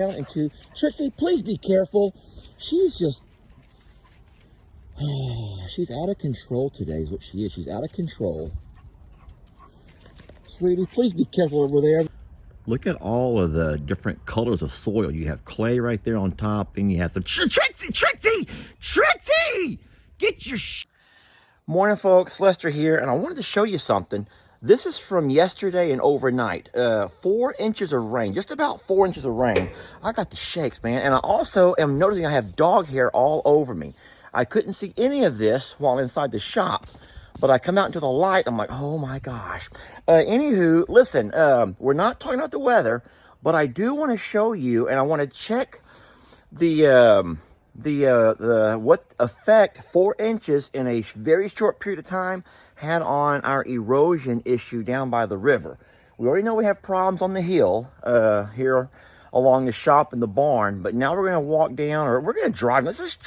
down into Trixie, please be careful. She's just, she's out of control today is what she is. She's out of control. Sweetie, please be careful over there. Look at all of the different colors of soil. You have clay right there on top, and you have some Trixie! Get your Morning, folks. Lester here, and I wanted to show you something. This is from yesterday and overnight. 4 inches of rain, just about 4 inches of rain. I got the shakes, man. And I also am noticing I have dog hair all over me. I couldn't see any of this while inside the shop, but I come out into the light. I'm like, oh my gosh. Anywho, listen, we're not talking about the weather, but I do want to show you, and I want to check what effect 4 inches in a very short period of time had on our erosion issue down by the river. We already know we have problems on the hill here along the shop and the barn, but now we're going to walk down, or we're going to drive. Let's just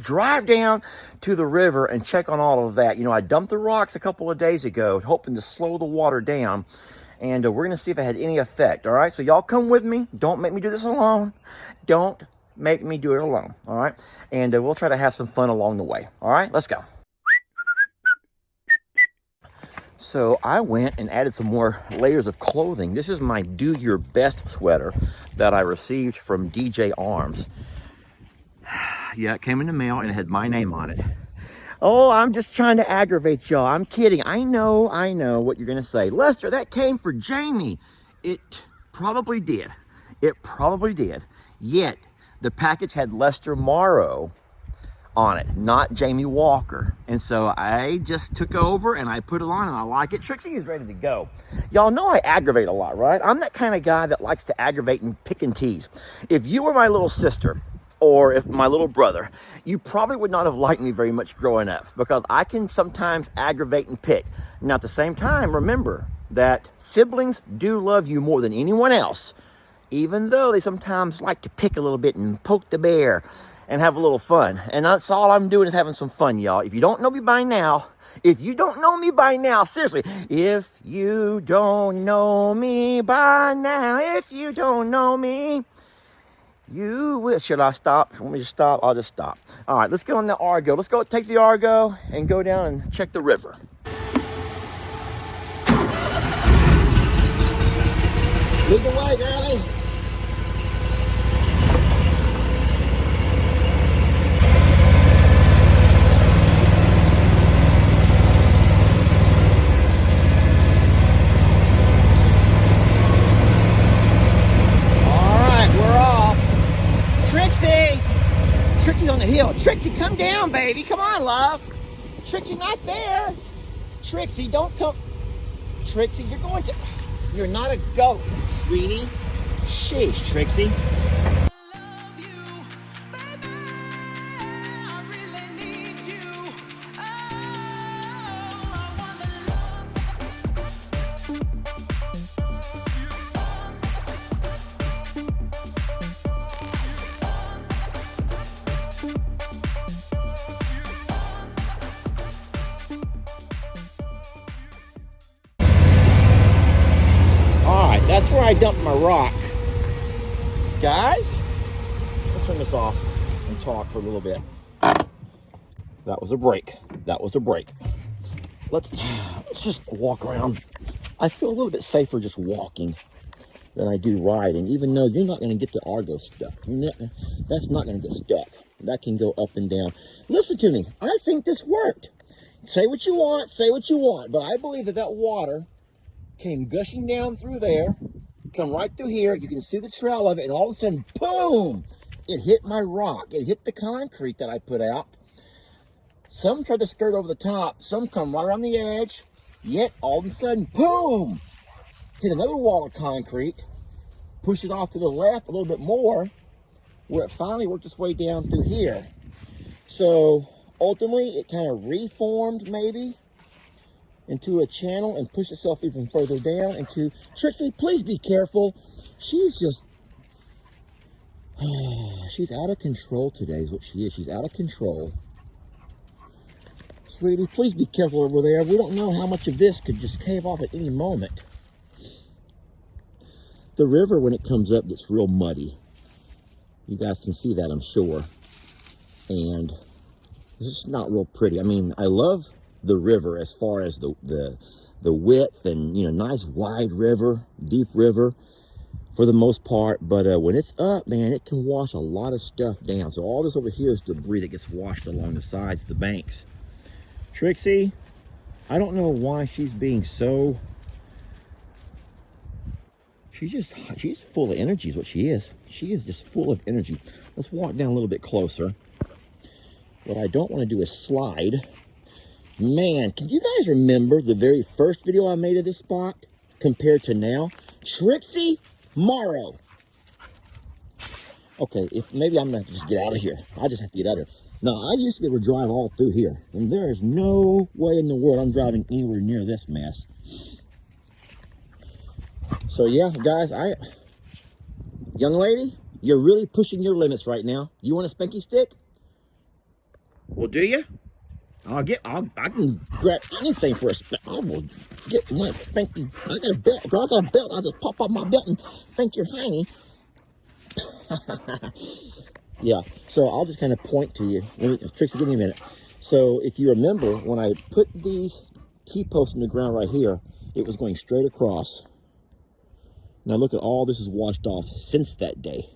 drive down to the river and check on all of that. You know, I dumped the rocks a couple of days ago, hoping to slow the water down, and we're going to see if it had any effect. All right, so y'all come with me. Don't make me do this alone. Don't make me do it alone. All right, and we'll try to have some fun along the way. All right, let's go. So I went and added some more layers of clothing. This is my Do Your Best sweater that I received from DJ Arms. Yeah, it came in the mail and it had my name on it. Oh, I'm just trying to aggravate y'all. I'm kidding. I know what you're gonna say. Lester, that came for Jamie. It probably did. It probably did. Yet, the package had Lester Morrow on it, not Jamie Walker. And so I just took over and I put it on and I like it. Trixie is ready to go. Y'all know I aggravate a lot, right? I'm that kind of guy that likes to aggravate and pick and tease. If you were my little sister or if my little brother, you probably would not have liked me very much growing up because I can sometimes aggravate and pick. Now at the same time, remember that siblings do love you more than anyone else, even though they sometimes like to pick a little bit and poke the bear and have a little fun. And that's all I'm doing is having some fun, y'all. If you don't know me by now, seriously, if you don't know me by now, you will. Should I stop? Want me to stop? I'll just stop. All right, let's get on the Argo. Let's go take the Argo and go down and check the river. Lead the way, girlie. Trixie's on the hill. Trixie, come down, baby. Come on, love. Trixie, not there. Trixie, don't come. Trixie, you're not a goat, sweetie. Sheesh, Trixie. That's where I dumped my rock. Guys, let's turn this off and talk for a little bit. That was a break. Let's just walk around. I feel a little bit safer just walking than I do riding, even though you're not going to get the Argo stuck. That's not going to get stuck. That can go up and down. Listen to me. I think this worked. Say what you want, but I believe that water came gushing down through there, come right through here. You can see the trail of it, and all of a sudden, boom, it hit my rock. It hit the concrete that I put out. Some tried to skirt over the top. Some come right around the edge. Yet, all of a sudden, boom, hit another wall of concrete, pushed it off to the left a little bit more, where it finally worked its way down through here. So, ultimately, it kind of reformed, maybe, into a channel and push itself even further down into Trixie, please be careful. She's just, she's out of control today is what she is. She's out of control. Sweetie, please be careful over there. We don't know how much of this could just cave off at any moment. The river, when it comes up, gets real muddy. You guys can see that, I'm sure. And it's just not real pretty. I mean, I love the river as far as the width and, you know, nice wide river, deep river for the most part. But when it's up, man, it can wash a lot of stuff down. So all this over here is debris that gets washed along the sides of the banks. Trixie, I don't know why she's being so... She's full of energy is what she is. She is just full of energy. Let's walk down a little bit closer. What I don't want to do is slide. Man, can you guys remember the very first video I made of this spot compared to now? Trixie Morrow. Okay, if maybe I'm gonna have to just get out of here. I just have to get out of here. Now, I used to be able to drive all through here, and there is no way in the world I'm driving anywhere near this mess. So yeah, guys, young lady, you're really pushing your limits right now. You want a spanky stick? Well, do you? I can grab anything for a spank. I will get my spanky. I got a belt, girl. I got a belt. I'll just pop off my belt and spank your hiney. Yeah, so I'll just kind of point to you. Trixie, give me a minute. So if you remember, when I put these T-posts in the ground right here, it was going straight across. Now look at all this is washed off since that day.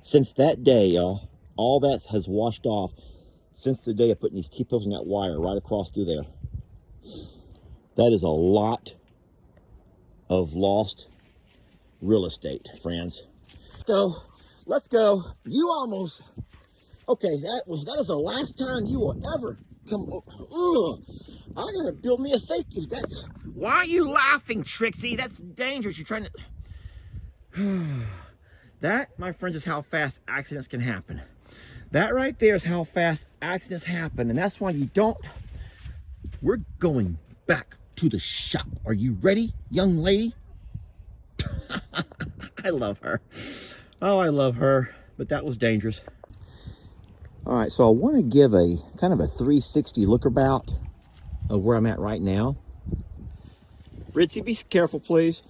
Since that day, y'all, all that has washed off since the day of putting these T-posts in that wire right across through there. That is a lot of lost real estate, friends. So let's go. You almost, okay, that is the last time you will ever come. Ugh, I gotta build me a safety. Why are you laughing, Trixie? That's dangerous. You're trying to... That, my friends, is how fast accidents can happen. That right there is how fast accidents happen. And that's why you don't... We're going back to the shop. Are you ready, young lady? I love her. Oh, I love her. But that was dangerous. All right, so I want to give a kind of a 360 look about of where I'm at right now. Ritzy, be careful, please.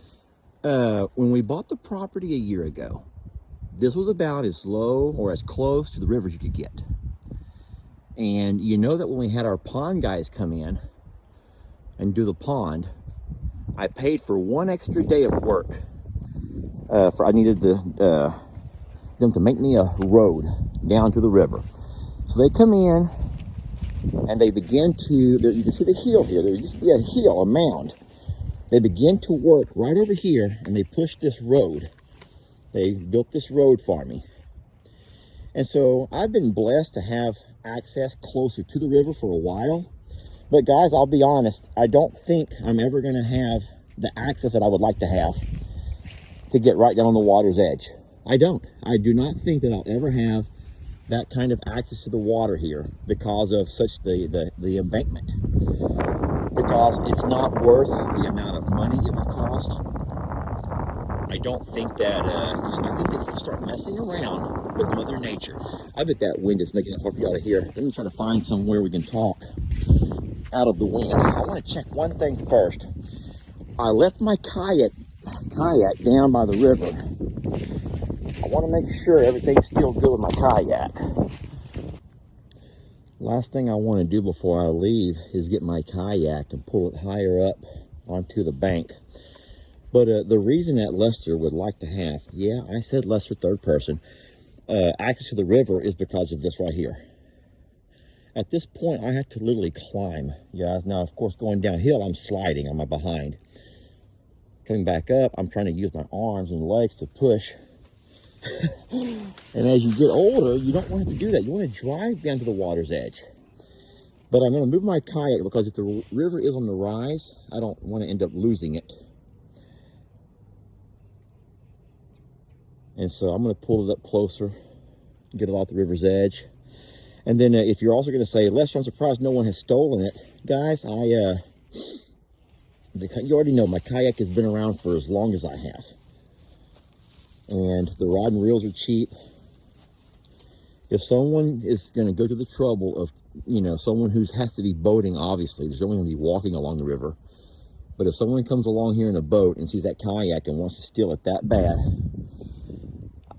When we bought the property a year ago, this was about as low or as close to the rivers you could get. And you know that when we had our pond guys come in and do the pond, I paid for one extra day of work. I needed them to make me a road down to the river. So they come in and they begin to, you can see the hill here. There used to be a hill, a mound. They begin to work right over here and they pushed this road. They built this road for me. And so I've been blessed to have access closer to the river for a while. But guys, I'll be honest, I don't think I'm ever going to have the access that I would like to have to get right down on the water's edge. I do not think that I'll ever have that kind of access to the water here because of such the embankment. Because it's not worth the amount of money it would cost. I don't think that, I think that if you start messing around with Mother Nature, I bet that wind is making it hard for you out of here. Let me try to find somewhere we can talk out of the wind. I want to check one thing first. I left my kayak down by the river. I want to make sure everything's still good with my kayak. Last thing I want to do before I leave is get my kayak and pull it higher up onto the bank. But the reason that Lester would like to have, yeah, I said Lester third person, access to the river is because of this right here. At this point, I have to literally climb, guys. Now, of course, going downhill, I'm sliding on my behind. Coming back up, I'm trying to use my arms and legs to push. And as you get older, you don't want to do that. You want to drive down to the water's edge. But I'm going to move my kayak because if the river is on the rise, I don't want to end up losing it. And so I'm going to pull it up closer, get it off the river's edge. And then if you're also going to say, Lester, I'm surprised no one has stolen it. Guys, you already know my kayak has been around for as long as I have. And the rod and reels are cheap. If someone is going to go to the trouble of, someone who has to be boating, obviously, there's only going to be walking along the river. But if someone comes along here in a boat and sees that kayak and wants to steal it that bad,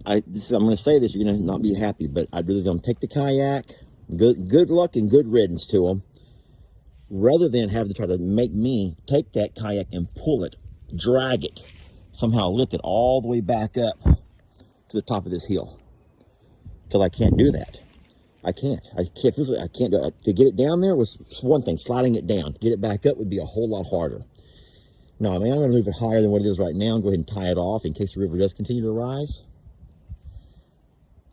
I'm going to say this, you're going to not be happy, but I'd rather them take the kayak, good luck and good riddance to them, rather than have to try to make me take that kayak and pull it, drag it, somehow lift it all the way back up to the top of this hill. Because I can't do that. I can't physically, I can't do it. To get it down there was one thing, sliding it down. To get it back up would be a whole lot harder. No, I mean, I'm going to leave it higher than what it is right now and go ahead and tie it off in case the river does continue to rise.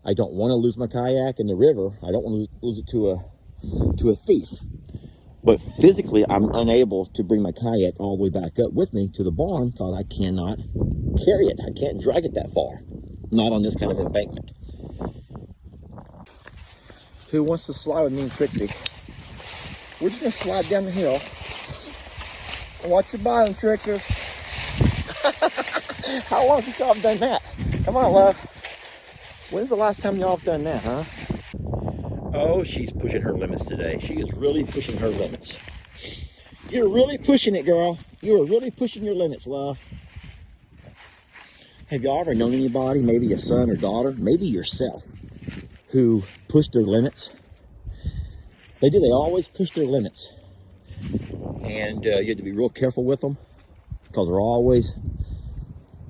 I don't want to lose my kayak in the river. I don't want to lose it to a thief. But physically, I'm unable to bring my kayak all the way back up with me to the barn because I cannot carry it. I can't drag it that far. Not on this kind of embankment. Who wants to slide with me and Trixie? We're just going to slide down the hill. Watch your bottom, Trixers. How long since y'all have done that? Come on, love. When's the last time y'all have done that, huh? Oh, she's pushing her limits today. She is really pushing her limits. You're really pushing it, girl. You are really pushing your limits, love. Have y'all ever known anybody, maybe a son or daughter, maybe yourself, who pushed their limits? They do. They always push their limits. And you have to be real careful with them because they're always,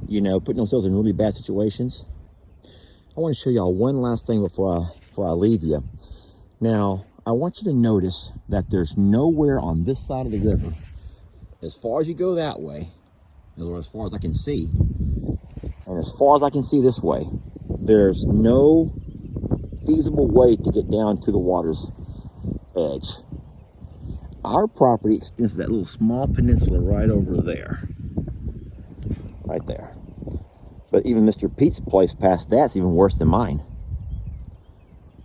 you know, putting themselves in really bad situations. I want to show y'all one last thing before I leave you. Now, I want you to notice that there's nowhere on this side of the river, as far as you go that way, as far as I can see, and as far as I can see this way, there's no feasible way to get down to the water's edge. Our property extends to that little small peninsula right over there. Right there. But even Mr. Pete's place past that's even worse than mine.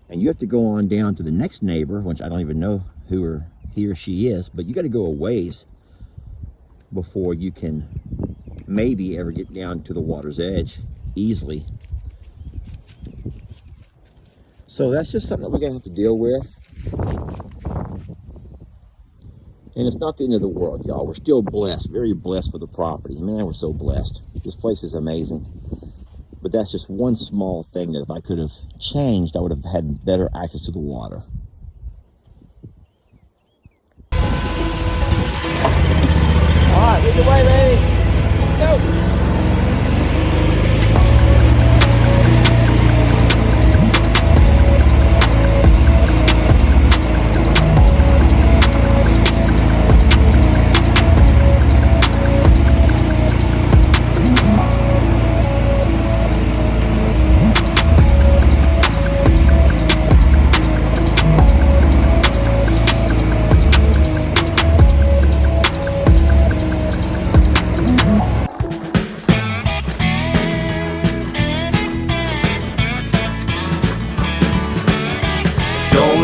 And you have to go on down to the next neighbor, which I don't even know who he or she is, but you got to go a ways before you can maybe ever get down to the water's edge easily. So that's just something that we're going to have to deal with. And it's not the end of the world, y'all. We're still blessed, very blessed for the property. Man, we're so blessed. This place is amazing. But that's just one small thing that if I could have changed, I would have had better access to the water. All right, lead the way, baby. Let's go.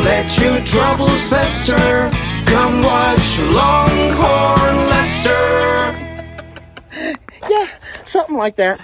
Let your troubles fester. Come watch Longhorn Lester. Yeah, something like that.